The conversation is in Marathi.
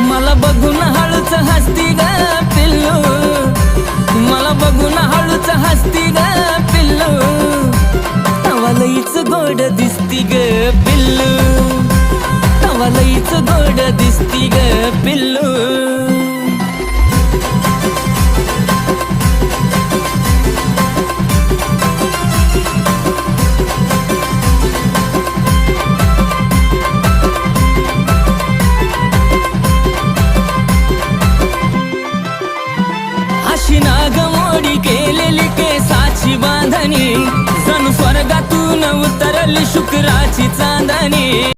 मला बघून हळूच हसती ग पिल्लू, मला बघून हळूच हसती ग पिल्लू, तवा लईच गोड दिसती ग पिल्लू, तवा लईच गोड दिसती ग पिल्लू। अशी नागमोडी केलेली केसाची बांधणी, जणू स्वर्गातून उतरली शुक्राची चांदणी।